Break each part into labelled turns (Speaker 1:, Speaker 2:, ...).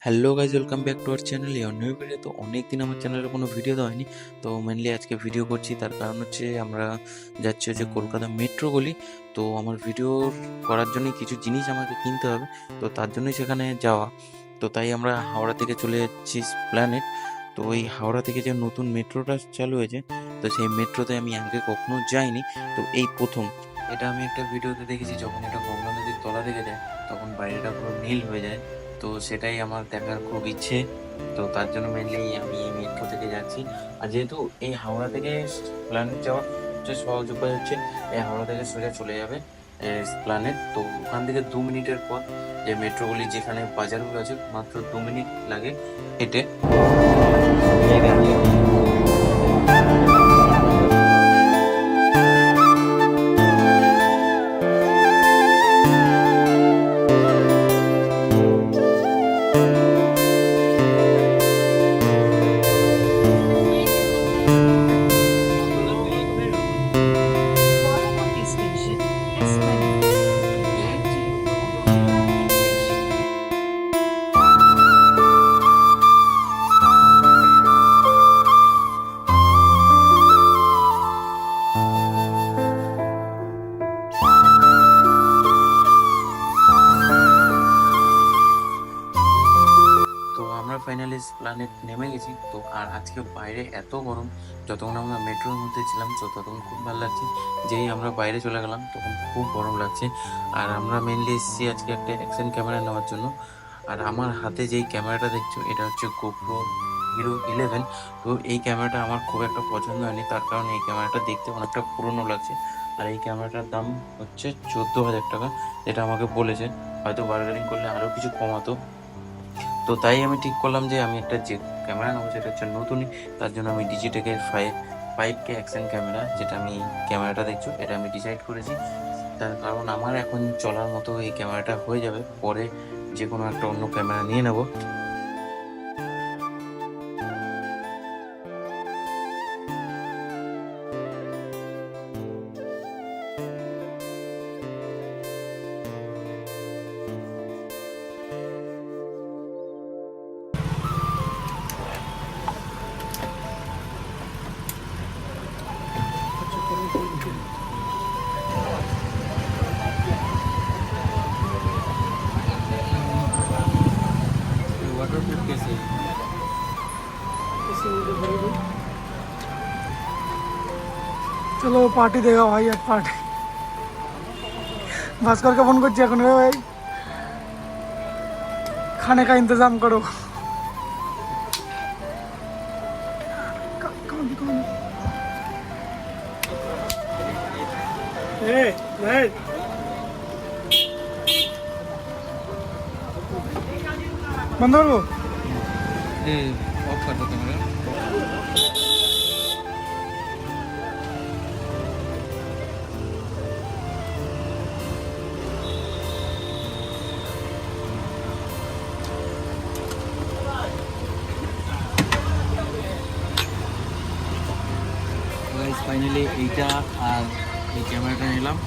Speaker 1: Hello guys, welcome back to our channel. এই new video. তো অনেক দিন আমার চ্যানেলে কোনো ভিডিও দেওয়া হয়নি, তো মেনলি আজকে ভিডিও করছি। তার কারণ হচ্ছে আমরা যাচ্ছি হচ্ছে কলকাতা মেট্রো গলি। তো আমার ভিডিও করার জন্য কিছু জিনিস আমাকে কিনতে হবে, তো তার জন্যই সেখানে যাওয়া। তো তাই আমরা হাওড়া থেকে চলে যাচ্ছি প্ল্যানেট। তো ওই হাওড়া থেকে যে নতুন মেট্রোটা চালু হয়েছে, তো সেই মেট্রোতে আমি আগে কখনো যাইনি, তো এই প্রথম। এটা আমি একটা ভিডিওতে দেখেছি, যখন এটা গঙ্গা নদীর তলা থেকে যায় তখন বাইরেটা পুরো নীল হয়ে যায়। তো সেটাই আমার দেখার খুব ইচ্ছে। তো তার জন্য মেনলি আমি এই মেট্রো থেকে যাচ্ছি। আর যেহেতু এই হাওড়া থেকে প্ল্যানেট যাওয়ার সবচেয়ে সহজ উপায় হচ্ছে এই হাওড়া থেকে সোজা চলে যাবে প্ল্যানেট। তো ওখান থেকে 2 মিনিটের পথ। যে মেট্রোগুলি যেখানে বাজারগুলো আছে মাত্র 2 মিনিট লাগে হেঁটে।
Speaker 2: পরবর্তী স্টেশন এসপ্ল্যানেড।
Speaker 1: তো আমরা ফাইনালি প্ল্যানেট নেমে গেছি। তো আর আজকে বাইরে এত গরম, যতক্ষণ আমরা মেট্রোর মধ্যে ছিলাম তো ততক্ষণ খুব ভালো লাগছে। যেই আমরা বাইরে চলে গেলাম তখন খুব গরম লাগছে। আর আমরা মেনলি এসেছি আজকে একটা অ্যাকশন ক্যামেরা নেওয়ার জন্য। আর আমার হাতে যেই ক্যামেরাটা দেখছো এটা হচ্ছে গোপ্রো হিরো 11। তো এই ক্যামেরাটা আমার খুব একটা পছন্দ হয়নি, তার কারণে এই ক্যামেরাটা দেখতে অনেকটা পুরনো লাগছে। আর এই ক্যামেরাটার দাম হচ্ছে 14,000 টাকা, যেটা আমাকে বলেছে। হয়তো বার্গেনিং করলে আরও কিছু কমাতো। তো তাই আমি ঠিক করলাম যে আমি একটা যে ক্যামেরা নেবো সেটা হচ্ছে নতুনই। তার জন্য আমি ডিজিটেকের 5K অ্যাকশন ক্যামেরা, যেটা আমি ক্যামেরাটা দেখছো এটা আমি ডিসাইড করেছি। তার কারণ আমার এখন চলার মতো এই ক্যামেরাটা হয়ে যাবে, পরে যে কোনো একটা অন্য ক্যামেরা নিয়ে নেবো। वाटरप्रूफ कैसे है?
Speaker 3: चलो पार्टी देगा भाई, आज पार्टी भास्कर का फोन করছি এখন। রে ভাই, खाने का इंतजाम करो। ए भाई, बंद कर वो।
Speaker 1: ये ऑफ कर दो कैमरा। গাইস ফাইনালি এইটা আর এই ক্যামেরাটা নিলাম,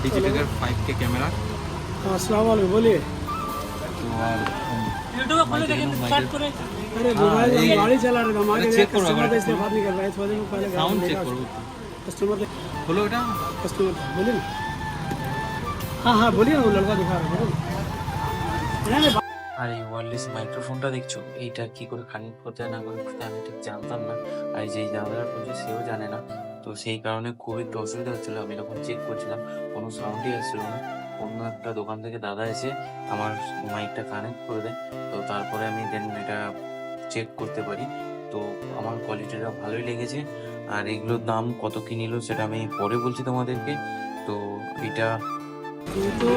Speaker 1: ডিজিটেকের 5K ক্যামেরা।
Speaker 3: अस्सलाम वालेकुम, बोलिए।
Speaker 1: তো আর
Speaker 3: यूट्यूब खोले देखें, स्टार्ट करें। अरे मोबाइल गाड़ी चला रहे थे, हमारे
Speaker 1: चेक करो,
Speaker 3: कस्टमर
Speaker 1: अगर
Speaker 3: से बात नहीं कर रहा है, थोड़ी देर पहले
Speaker 1: সাউন্ড চেক করবো।
Speaker 3: कस्टमर
Speaker 1: হলো এটা?
Speaker 3: कस्टमर बोलिए ना। हाँ हाँ बोलिए ना, वो लड़का दिखा रहा है, बोलो।
Speaker 1: আর এই ওয়্যারলেস মাইক্রোফোনটা দেখছো, এইটা কি করে কানেক্ট করতে হয় না করতে আমি ঠিক জানতাম না। আর এই যে দাদারা করছে সেও জানে না। তো সেই কারণে খুব একটু অসুবিধা হচ্ছিলো। আমি যখন চেক করছিলাম কোনো সাউন্ডই আসছিল না। অন্য একটা দোকান থেকে দাদা এসে আমার মাইকটা কানেক্ট করে দেয়, তো তারপরে আমি দেন এটা চেক করতে পারি। তো আমার কোয়ালিটিটা ভালোই লেগেছে। আর এগুলোর দাম কত কি নিল সেটা আমি পরে বলছি তোমাদেরকে। তো এটা
Speaker 2: দুটো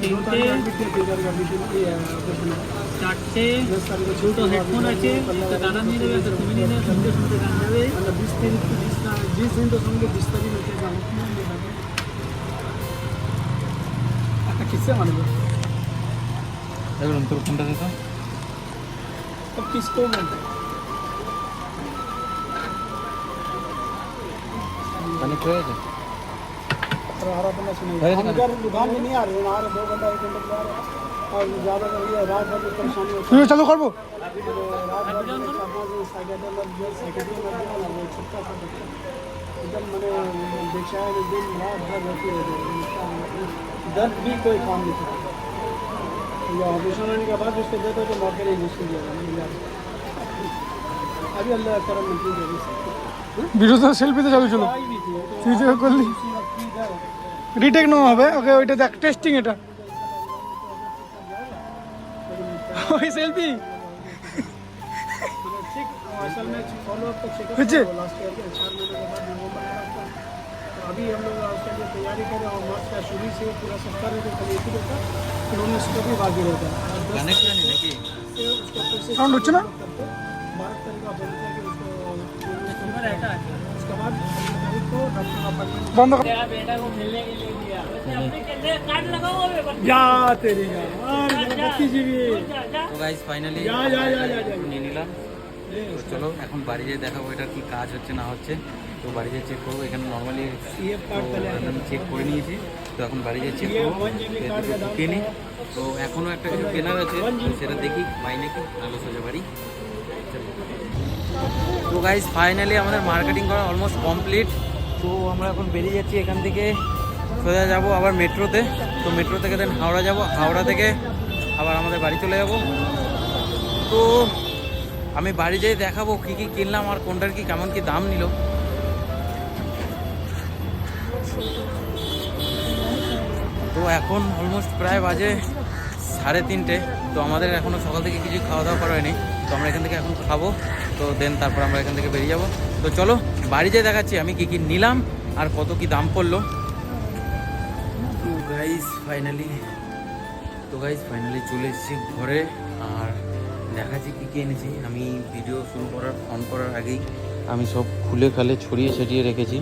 Speaker 2: তিনটে চারটে দুটো হেডফোন আছে, একটা দাদা নিয়ে যাবে, একটা তুমি নিয়ে যাবে, শুনতে শুনতে গান যাবে।
Speaker 3: 20 दिन तो समझो 20 तारीख में क्या किससे मानेगा?
Speaker 1: দেখুন তোর ফোনটা দেখো।
Speaker 3: अब किसको मानते हैं?
Speaker 1: কানেক্ট হয়ে গেছে।
Speaker 3: हरा बंदा सुनेगा। हम इधर दुकान में नहीं आ रहे हैं, आ रहे 2 घंटा 1 घंटे के बाद और ज़्यादातर ये रात भर की परेशानी होती
Speaker 4: তুমি চালু করবো
Speaker 3: है रात भर में साइकेट्री वाला वो छुट्टा सा बच्चा एकदम मैंने बेचारे दिन रात भर रहती रहती दर्द भी कोई काम नहीं करता या ऑपरेशन होने के बाद उसको देते तो मौके नहीं इंजेक्शन दिया अभी अल्लाह करम में ठीक है
Speaker 4: ভিডিও তো সেলফিতে চালু ছিল
Speaker 3: आई भी थी तो
Speaker 4: তুই যে করলি
Speaker 3: ठीक है
Speaker 4: রিটেক নেওয়া হবে ওকে ওইটা দেখ টেস্টিং এটা ওই সেলফি
Speaker 3: ठीक असल में फॉलो अप तो चेकअप
Speaker 4: अच्छा।
Speaker 3: लास्ट ईयर के 4 महीने के बाद नवंबर में रखा तो अभी हम लोग उसके लिए तैयारी करें और मार्च का शुरू से पूरा सप्ताह रहते कल एक ही रहता फिर 19 को भी बाकी रहता है और 10
Speaker 1: কানেক্ট জানি নাকি
Speaker 3: से उसको फिर से
Speaker 4: साउंड হচ্ছে না
Speaker 3: 12 तारीख को बोलते हैं कि उसको
Speaker 2: फीवर रहता है
Speaker 3: उसके बाद 15 तारीख को डॉक्टर का अपॉइंटमेंट
Speaker 4: বন্ধ কর
Speaker 2: तेरा बेटा को मिलने के लिए दिया अपने कैसे कार्ड लगाओ
Speaker 3: या तेरी का और गणपति जी भी
Speaker 1: তো গাইস ফাইনালি
Speaker 3: যা, যা, যা, যা, যা।
Speaker 1: নিয়ে নিলাম তো চলো এখন বাড়ি যেয়ে দেখাবো এটা কি কাজ হচ্ছে না হচ্ছে তো বাড়ি যেয়ে চেক করবো এখানে নর্মালি
Speaker 3: ये पार्ट पहले
Speaker 1: আমি চেক করে নিয়েছি তো এখন বাড়ি যেয়ে চেক করবো কিনি তো এখনও একটা কিছু কেনার আছে তো সেটা দেখি পাই নাকি নাহলে সোজা বাড়ি চলো। তো গাইস ফাইনালি আমাদের মার্কেটিং করা অলমোস্ট কমপ্লিট তো আমরা এখন বেরিয়ে যাচ্ছি এখান থেকে সোজা যাব আবার মেট্রোতে তো মেট্রো থেকে দেন হাওড়া যাব হাওড়া থেকে আবার আমাদের বাড়ি চলে যাব তো আমি বাড়ি যেয়ে দেখাবো কী কী কিনলাম আর কোনটার কি কেমন কি দাম নিল তো এখন অলমোস্ট প্রায় বাজে 3:30 তো আমাদের এখনও সকাল থেকে কিছু খাওয়া দাওয়া করা হয়নি তো আমরা এখান থেকে এখন খাবো তো দেন তারপর আমরা এখান থেকে বেরিয়ে যাব তো চলো বাড়ি যেয়ে দেখাচ্ছি আমি কী কী নিলাম আর কত কি দাম পড়লো তো গাইস ফাইনালি চলে এসেছি ঘরে আর দেখাচ্ছি কী কী এনেছি আমি ভিডিও শুরু অন করার আগেই আমি সব খুলে খালে ছড়িয়ে ছিটিয়ে রেখেছি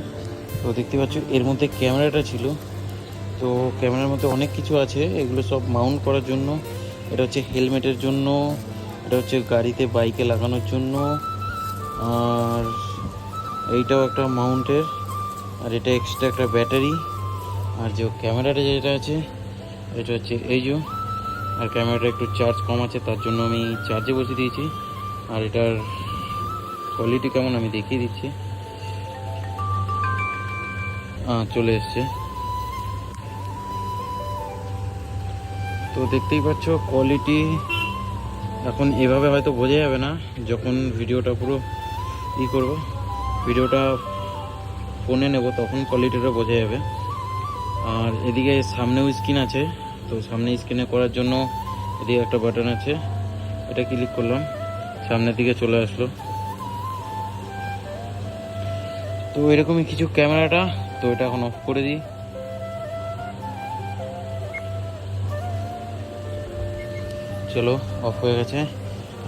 Speaker 1: তো দেখতে পাচ্ছ এর মধ্যে ক্যামেরাটা ছিল তো ক্যামেরার মধ্যে অনেক কিছু আছে এগুলো সব মাউন্ট করার জন্য এটা হচ্ছে হেলমেটের জন্য এটা হচ্ছে গাড়িতে বাইকে লাগানোর জন্য আর এইটাও একটা মাউন্টের আর এটা এক্সট্রা একটা ব্যাটারি আর যে ক্যামেরাটা যেটা আছে এটা হচ্ছে এই যে আর ক্যামেরাটা একটু চার্জ কম আছে তার জন্য আমি চার্জে বসিয়ে দিয়েছি আর এটার কোয়ালিটি কেমন আমি দেখিয়ে দিচ্ছি চলে এসছে তো দেখতেই পাচ্ছ কোয়ালিটি এখন এভাবে হয়তো বোঝা যাবে না যখন ভিডিওটা পুরো করব ভিডিওটা ফোনে নেব তখন কোয়ালিটিটা বোঝা যাবে আর এদিকে সামনেও স্ক্রিন আছে তো সামনে স্ক্রিনে করার জন্য এদিকে একটা বাটন আছে এটা ক্লিক করলাম সামনের দিকে চলে আসলো তো এরকমই কিছু ক্যামেরাটা তো এটা এখন অফ করে দিই চলো অফ হয়ে গেছে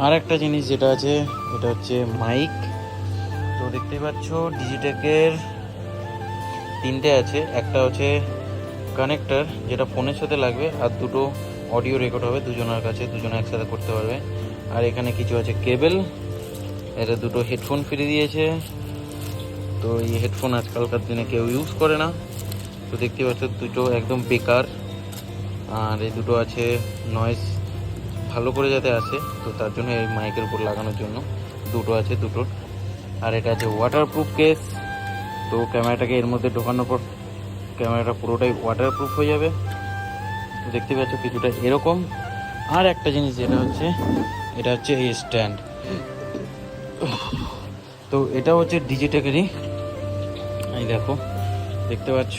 Speaker 1: আর একটা জিনিস যেটা আছে এটা হচ্ছে মাইক তো দেখতেই পাচ্ছ ডিজিটেকের 3টে আছে একটা হচ্ছে কানেক্টর যেটা ফোনের সাথে লাগবে আর দুটো অডিও রেকর্ড হবে দুজনের কাছে দুজনে একসাথে করতে পারবে আর এখানে কিছু আছে কেবল এটা দুটো হেডফোন ফ্রি দিয়েছে তো এই হেডফোন আজকালকার দিনে কেউ ইউজ করে না তো দেখতে পাচ্ছ দুটো একদম বেকার আর এই দুটো আছে নয়েজ ভালো করে যাতে আসে তো তার জন্য এই মাইকের উপর লাগানোর জন্য দুটো আছে দুটোর আর এটা আছে ওয়াটারপ্রুফ কেস তো ক্যামেরাটাকে এর মধ্যে ঢোকানোর পর ক্যামেরাটা পুরোটাই ওয়াটারপ্রুফ হয়ে যাবে দেখতে পাচ্ছ কিছুটা এরকম আর একটা জিনিস যেটা হচ্ছে এটা হচ্ছে এই স্ট্যান্ড তো এটা হচ্ছে ডিজিটেকেরই এই দেখো দেখতে পাচ্ছ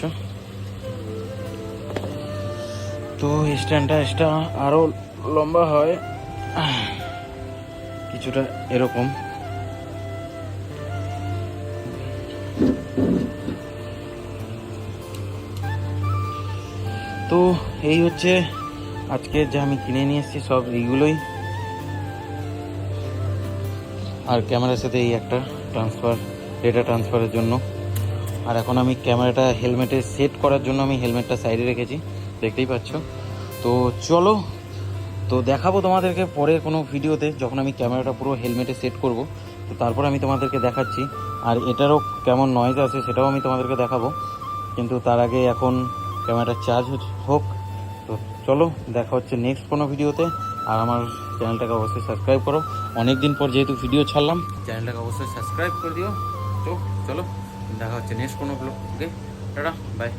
Speaker 1: তো স্ট্যান্ডটা আরও লম্বা হয় কিছুটা এরকম তো এই হচ্ছে আজকে যা আমি কিনে নিয়ে এসেছি সব এইগুলোই আর ক্যামেরার সাথে এই একটা ডেটা ট্রান্সফারের জন্য আর এখন আমি ক্যামেরাটা হেলমেটে সেট করার জন্য আমি হেলমেটটা সাইডে রেখেছি দেখতেই পাচ্ছ তো চলো তো দেখাবো তোমাদেরকে পরে কোনো ভিডিওতে যখন আমি ক্যামেরাটা পুরো হেলমেটে সেট করব তো তারপর আমি তোমাদেরকে দেখাচ্ছি আর এটারও কেমন নয়েজ আছে সেটাও আমি তোমাদেরকে দেখাবো কিন্তু তার আগে এখন ক্যামেরাটা চার্জ হোক তো চলো দেখা হচ্ছে নেক্সট কোনো ভিডিওতে। আর আমার চ্যানেলটাকে অবশ্যই সাবস্ক্রাইব করো, অনেক দিন পর যেহেতু ভিডিও ছাড়লাম, চ্যানেলটাকে অবশ্যই সাবস্ক্রাইব করে দিও। তো চলো দেখা হচ্ছে নেক্সট কোনো ব্লগে। Tata, by.